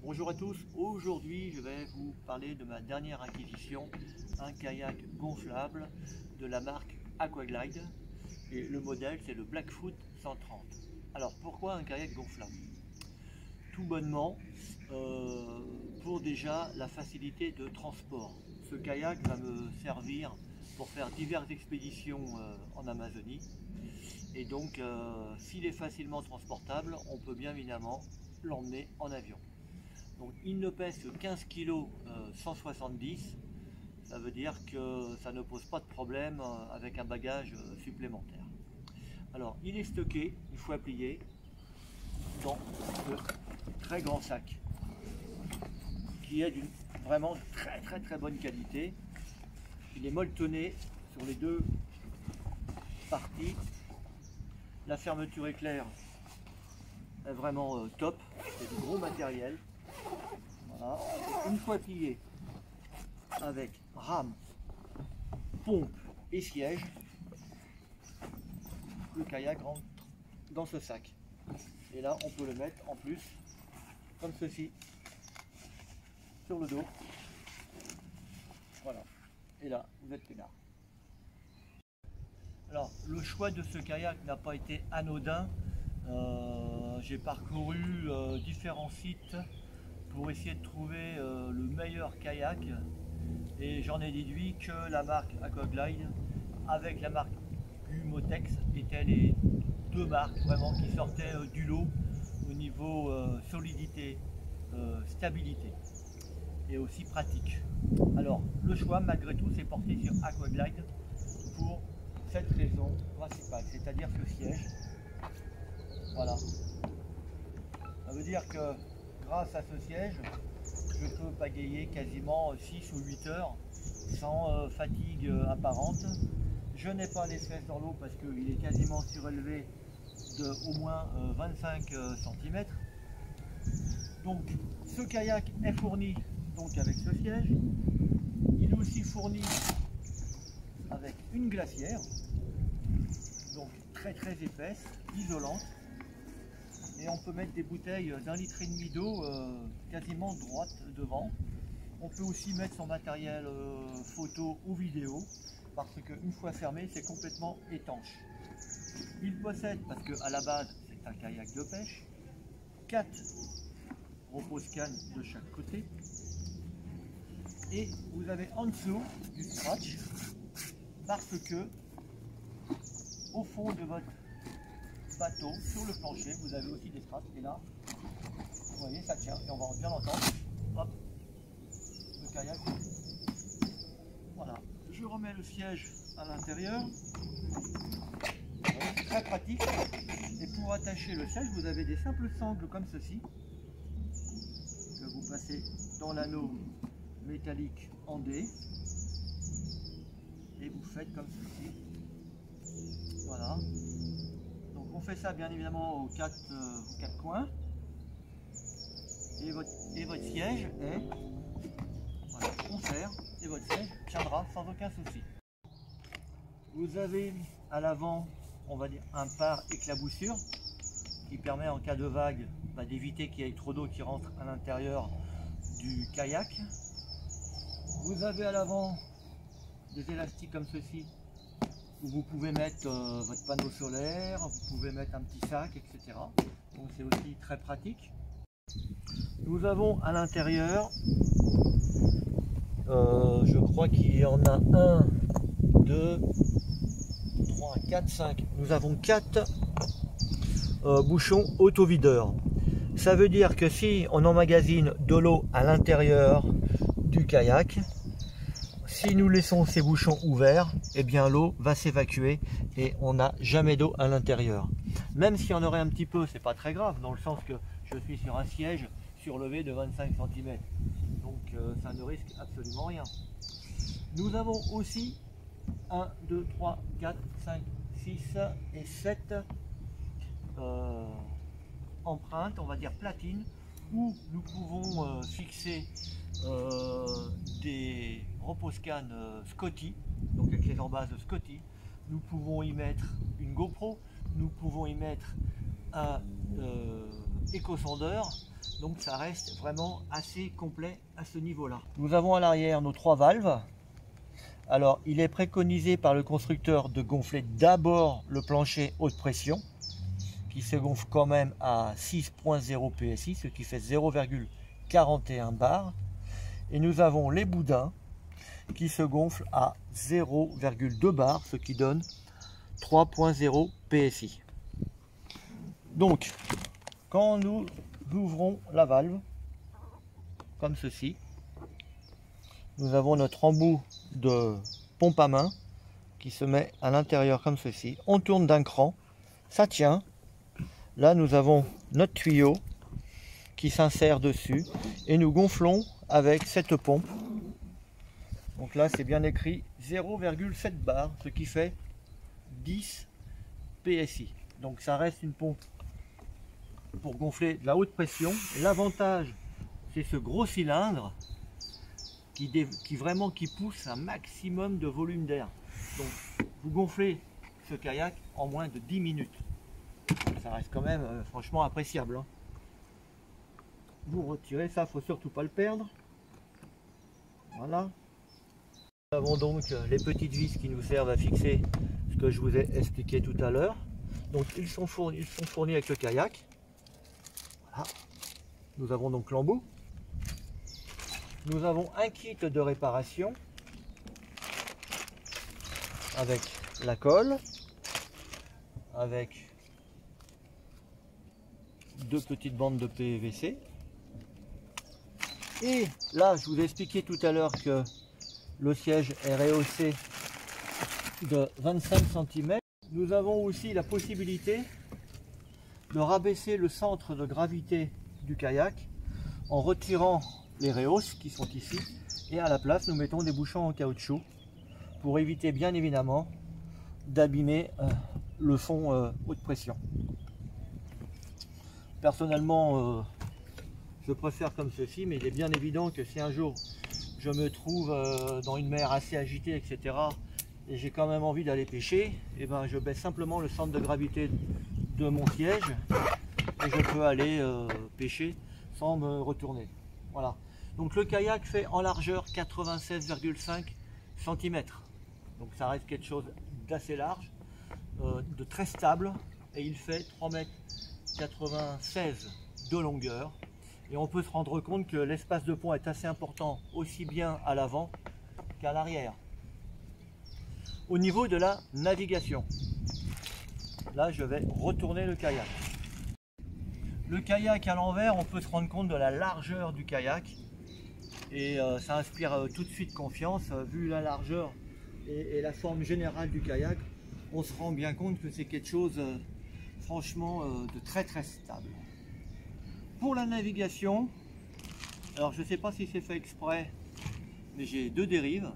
Bonjour à tous, aujourd'hui je vais vous parler de ma dernière acquisition, un kayak gonflable de la marque Aquaglide et le modèle c'est le Blackfoot 130. Alors pourquoi un kayak gonflable? Tout bonnement pour déjà la facilité de transport. Ce kayak va me servir pour faire diverses expéditions en Amazonie et donc s'il est facilement transportable, on peut bien évidemment l'emmener en avion. Donc il ne pèse que 15 kg 170, ça veut dire que ça ne pose pas de problème avec un bagage supplémentaire. Alors il est stocké, une fois plié, dans de très grand sac qui est d'une vraiment très bonne qualité. Il est molletonné sur les deux parties. La fermeture éclair est vraiment top, c'est du gros matériel. Voilà. Une fois plié avec rame, pompe et siège, le kayak rentre dans ce sac. Et là, on peut le mettre en plus, comme ceci, sur le dos. Voilà. Et là, vous êtes peinard. Alors, le choix de ce kayak n'a pas été anodin. J'ai parcouru différents sites pour essayer de trouver le meilleur kayak et j'en ai déduit que la marque Aquaglide avec la marque Gumotex étaient les deux marques vraiment qui sortaient du lot au niveau solidité, stabilité et aussi pratique. Alors le choix malgré tout s'est porté sur Aquaglide pour cette raison principale, c'est-à-dire ce siège. Voilà, ça veut dire que grâce à ce siège, je peux pagayer quasiment 6 ou 8 heures sans fatigue apparente. Je n'ai pas les fesses dans l'eau parce qu'il est quasiment surélevé de au moins 25 cm. Donc ce kayak est fourni donc avec ce siège. Il est aussi fourni avec une glacière, donc très épaisse, isolante. Et on peut mettre des bouteilles d'1,5 litre d'eau quasiment droite devant. On peut aussi mettre son matériel photo ou vidéo parce qu'une fois fermé, c'est complètement étanche. Il possède, parce qu'à la base c'est un kayak de pêche, 4 repose-cannes de chaque côté. Et vous avez en dessous du scratch parce que au fond de votre bateau, sur le plancher, vous avez aussi des straps et là, vous voyez, ça tient et on va bien l'entendre. Hop, le kayak. Voilà, je remets le siège à l'intérieur. C'est très pratique. Et pour attacher le siège, vous avez des simples sangles comme ceci que vous passez dans l'anneau métallique en D et vous faites comme ceci. Voilà. Donc on fait ça bien évidemment aux quatre coins et votre siège est voilà, concert et votre siège tiendra sans aucun souci. Vous avez à l'avant, on va dire, un pare éclaboussure qui permet en cas de vague d'éviter qu'il y ait trop d'eau qui rentre à l'intérieur du kayak. Vous avez à l'avant des élastiques comme ceci où vous pouvez mettre votre panneau solaire, vous pouvez mettre un petit sac, etc. Donc c'est aussi très pratique. Nous avons à l'intérieur, je crois qu'il y en a 1, 2, 3, 4, 5. Nous avons 4 bouchons auto-videurs. Ça veut dire que si on emmagasine de l'eau à l'intérieur du kayak, si nous laissons ces bouchons ouverts, eh bien l'eau va s'évacuer et on n'a jamais d'eau à l'intérieur. Même s'il y en aurait un petit peu, c'est pas très grave, dans le sens que je suis sur un siège surlevé de 25 cm. Donc ça ne risque absolument rien. Nous avons aussi 1, 2, 3, 4, 5, 6 et 7 empreintes, on va dire platines, où nous pouvons fixer des repose-cannes Scotty, donc avec les embases Scotty. Nous pouvons y mettre une GoPro, nous pouvons y mettre un éco-sondeur, Donc ça reste vraiment assez complet à ce niveau-là. Nous avons à l'arrière nos 3 valves. Alors il est préconisé par le constructeur de gonfler d'abord le plancher haute pression, qui se gonfle quand même à 6.0 PSI, ce qui fait 0,41 bar. Et nous avons les boudins qui se gonflent à 0,2 bar, ce qui donne 3.0 PSI. Donc, quand nous ouvrons la valve, comme ceci, nous avons notre embout de pompe à main qui se met à l'intérieur comme ceci. On tourne d'un cran, ça tient. Là, nous avons notre tuyau qui s'insère dessus et nous gonflons avec cette pompe. Donc là, c'est bien écrit 0,7 bar, ce qui fait 10 PSI. Donc ça reste une pompe pour gonfler de la haute pression. L'avantage, c'est ce gros cylindre qui vraiment pousse un maximum de volume d'air. Donc vous gonflez ce kayak en moins de 10 minutes. Ça reste quand même franchement appréciable, hein. Vous retirez ça, faut surtout pas le perdre. Voilà. Nous avons donc les petites vis qui nous servent à fixer ce que je vous ai expliqué tout à l'heure. Donc ils sont fournis avec le kayak. Voilà. Nous avons donc l'embout. Nous avons un kit de réparation avec la colle, avec 2 petites bandes de PVC. Et là, je vous ai expliqué tout à l'heure que le siège est rehaussé de 25 cm. Nous avons aussi la possibilité de rabaisser le centre de gravité du kayak en retirant les rehausses qui sont ici, et à la place nous mettons des bouchons en caoutchouc pour éviter bien évidemment d'abîmer le fond haute pression. Personnellement, je préfère comme ceci, mais il est bien évident que si un jour je me trouve dans une mer assez agitée, etc., et j'ai quand même envie d'aller pêcher, et ben je baisse simplement le centre de gravité de mon siège et je peux aller pêcher sans me retourner. Voilà. Donc le kayak fait en largeur 96,5 cm. Donc ça reste quelque chose d'assez large, de très stable, et il fait 3,96 m de longueur. Et on peut se rendre compte que l'espace de pont est assez important aussi bien à l'avant qu'à l'arrière. Au niveau de la navigation, là je vais retourner le kayak. Le kayak à l'envers, on peut se rendre compte de la largeur du kayak et ça inspire tout de suite confiance. Vu la largeur et la forme générale du kayak, on se rend bien compte que c'est quelque chose franchement de très stable. Pour la navigation, alors je ne sais pas si c'est fait exprès, mais j'ai 2 dérives,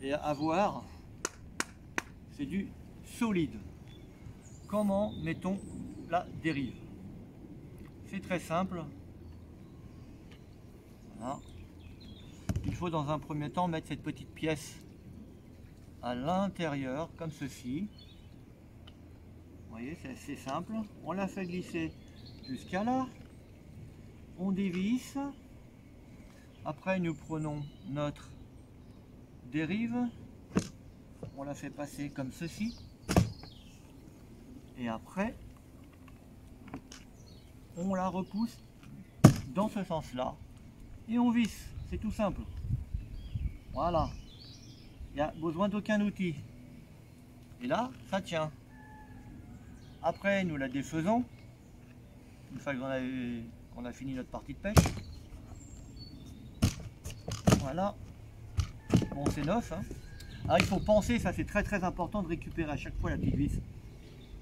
et à voir, c'est du solide. Comment mettons la dérive? C'est très simple. Voilà. Il faut dans un premier temps mettre cette petite pièce à l'intérieur, comme ceci. Vous voyez, c'est assez simple. On la fait glisser jusqu'à là. On dévisse. Après, nous prenons notre dérive. On la fait passer comme ceci. Et après, on la repousse dans ce sens-là. Et on visse. C'est tout simple. Voilà. Il n'y a besoin d'aucun outil. Et là, ça tient. Après, nous la défaisons. Une fois qu'on a fini notre partie de pêche. Voilà. Bon, c'est neuf, hein. Alors, il faut penser, ça c'est très important, de récupérer à chaque fois la petite vis.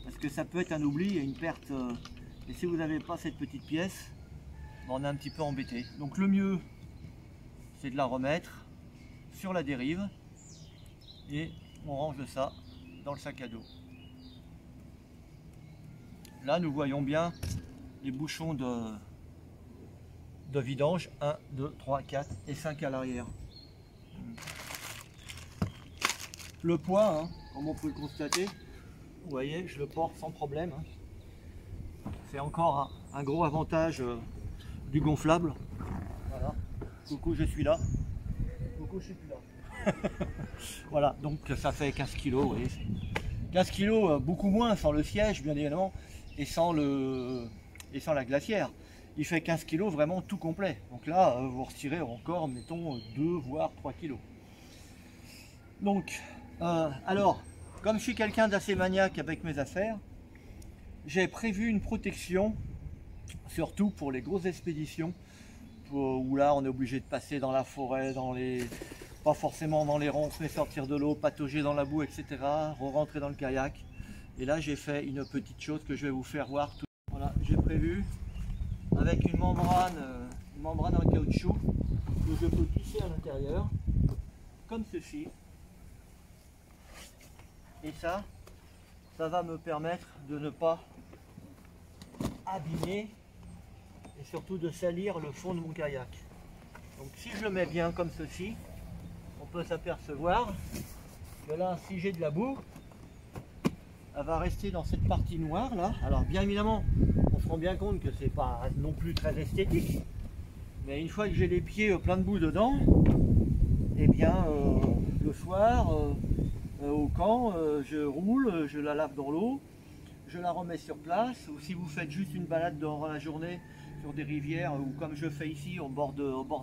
Parce que ça peut être un oubli et une perte. Et si vous n'avez pas cette petite pièce, on est un petit peu embêté. Donc le mieux, c'est de la remettre sur la dérive. Et on range ça dans le sac à dos. Là, nous voyons bien les bouchons de vidange, 1, 2, 3, 4 et 5 à l'arrière. Le poids, hein, comme on peut le constater, vous voyez, je le porte sans problème. C'est encore un gros avantage du gonflable. Voilà. Coucou, je suis là. Coucou, je suis plus là. Voilà, donc ça fait 15 kg. Vous voyez. 15 kg, beaucoup moins sans le siège, bien évidemment, et sans la glacière. Il fait 15 kg vraiment tout complet. Donc là, vous retirez encore, mettons, 2 voire 3 kg. Donc, alors, comme je suis quelqu'un d'assez maniaque avec mes affaires, j'ai prévu une protection, surtout pour les grosses expéditions, où là on est obligé de passer dans la forêt, pas forcément dans les ronces, mais sortir de l'eau, patauger dans la boue, etc., re-rentrer dans le kayak. Et là j'ai fait une petite chose que je vais vous faire voir. Voilà, j'ai prévu avec une membrane en caoutchouc que je peux glisser à l'intérieur, comme ceci. Et ça va me permettre de ne pas abîmer et surtout de salir le fond de mon kayak. Donc si je le mets bien comme ceci, on peut s'apercevoir que là, si j'ai de la boue, elle va rester dans cette partie noire là. Alors bien évidemment, on se rend bien compte que c'est pas non plus très esthétique, mais une fois que j'ai les pieds plein de boue dedans, et bien le soir au camp, je roule, je la lave dans l'eau, je la remets sur place. Ou si vous faites juste une balade dans la journée sur des rivières, ou comme je fais ici au bord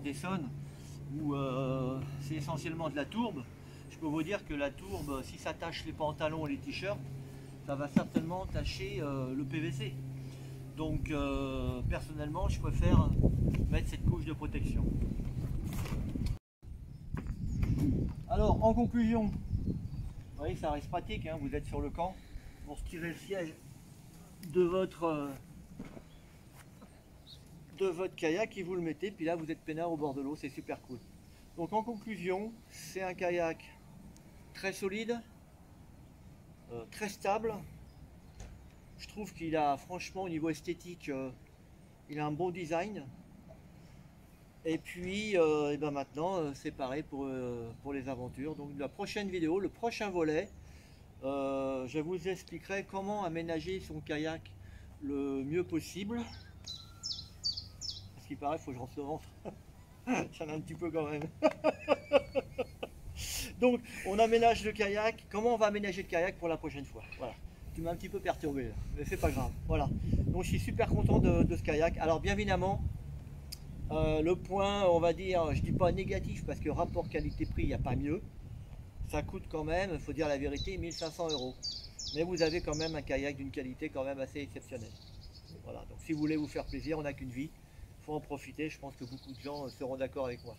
d'Essonne, où c'est essentiellement de la tourbe, je peux vous dire que la tourbe, si ça tache les pantalons et les t-shirts, ça va certainement tacher le PVC. Donc personnellement, je préfère mettre cette couche de protection. Alors en conclusion, vous voyez, ça reste pratique, hein, vous êtes sur le camp, pour tirer le siège de votre kayak et vous le mettez, puis là vous êtes peinard au bord de l'eau, c'est super cool. Donc en conclusion, c'est un kayak très solide, très stable. Je trouve qu'il a, franchement, au niveau esthétique, il a un bon design. Et puis et ben maintenant c'est pareil pour les aventures. Donc la prochaine vidéo, le prochain volet, je vous expliquerai comment aménager son kayak le mieux possible. Parce qu'il paraît, il faut que je rentre le ventre. J'en ai un petit peu quand même. Donc on aménage le kayak. Comment on va aménager le kayak pour la prochaine fois? Voilà. Tu m'as un petit peu perturbé là, mais c'est pas grave. Voilà. Donc je suis super content de ce kayak. Alors bien évidemment, le point, on va dire, je dis pas négatif parce que rapport qualité-prix, il n'y a pas mieux. Ça coûte quand même, il faut dire la vérité, 1500 €. Mais vous avez quand même un kayak d'une qualité quand même assez exceptionnelle. Voilà, donc si vous voulez vous faire plaisir, on n'a qu'une vie, il faut en profiter, je pense que beaucoup de gens seront d'accord avec moi.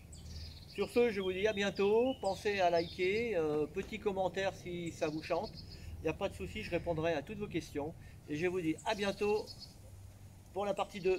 Sur ce, je vous dis à bientôt, pensez à liker, petit commentaire si ça vous chante, il n'y a pas de souci, je répondrai à toutes vos questions. Et je vous dis à bientôt pour la partie 2.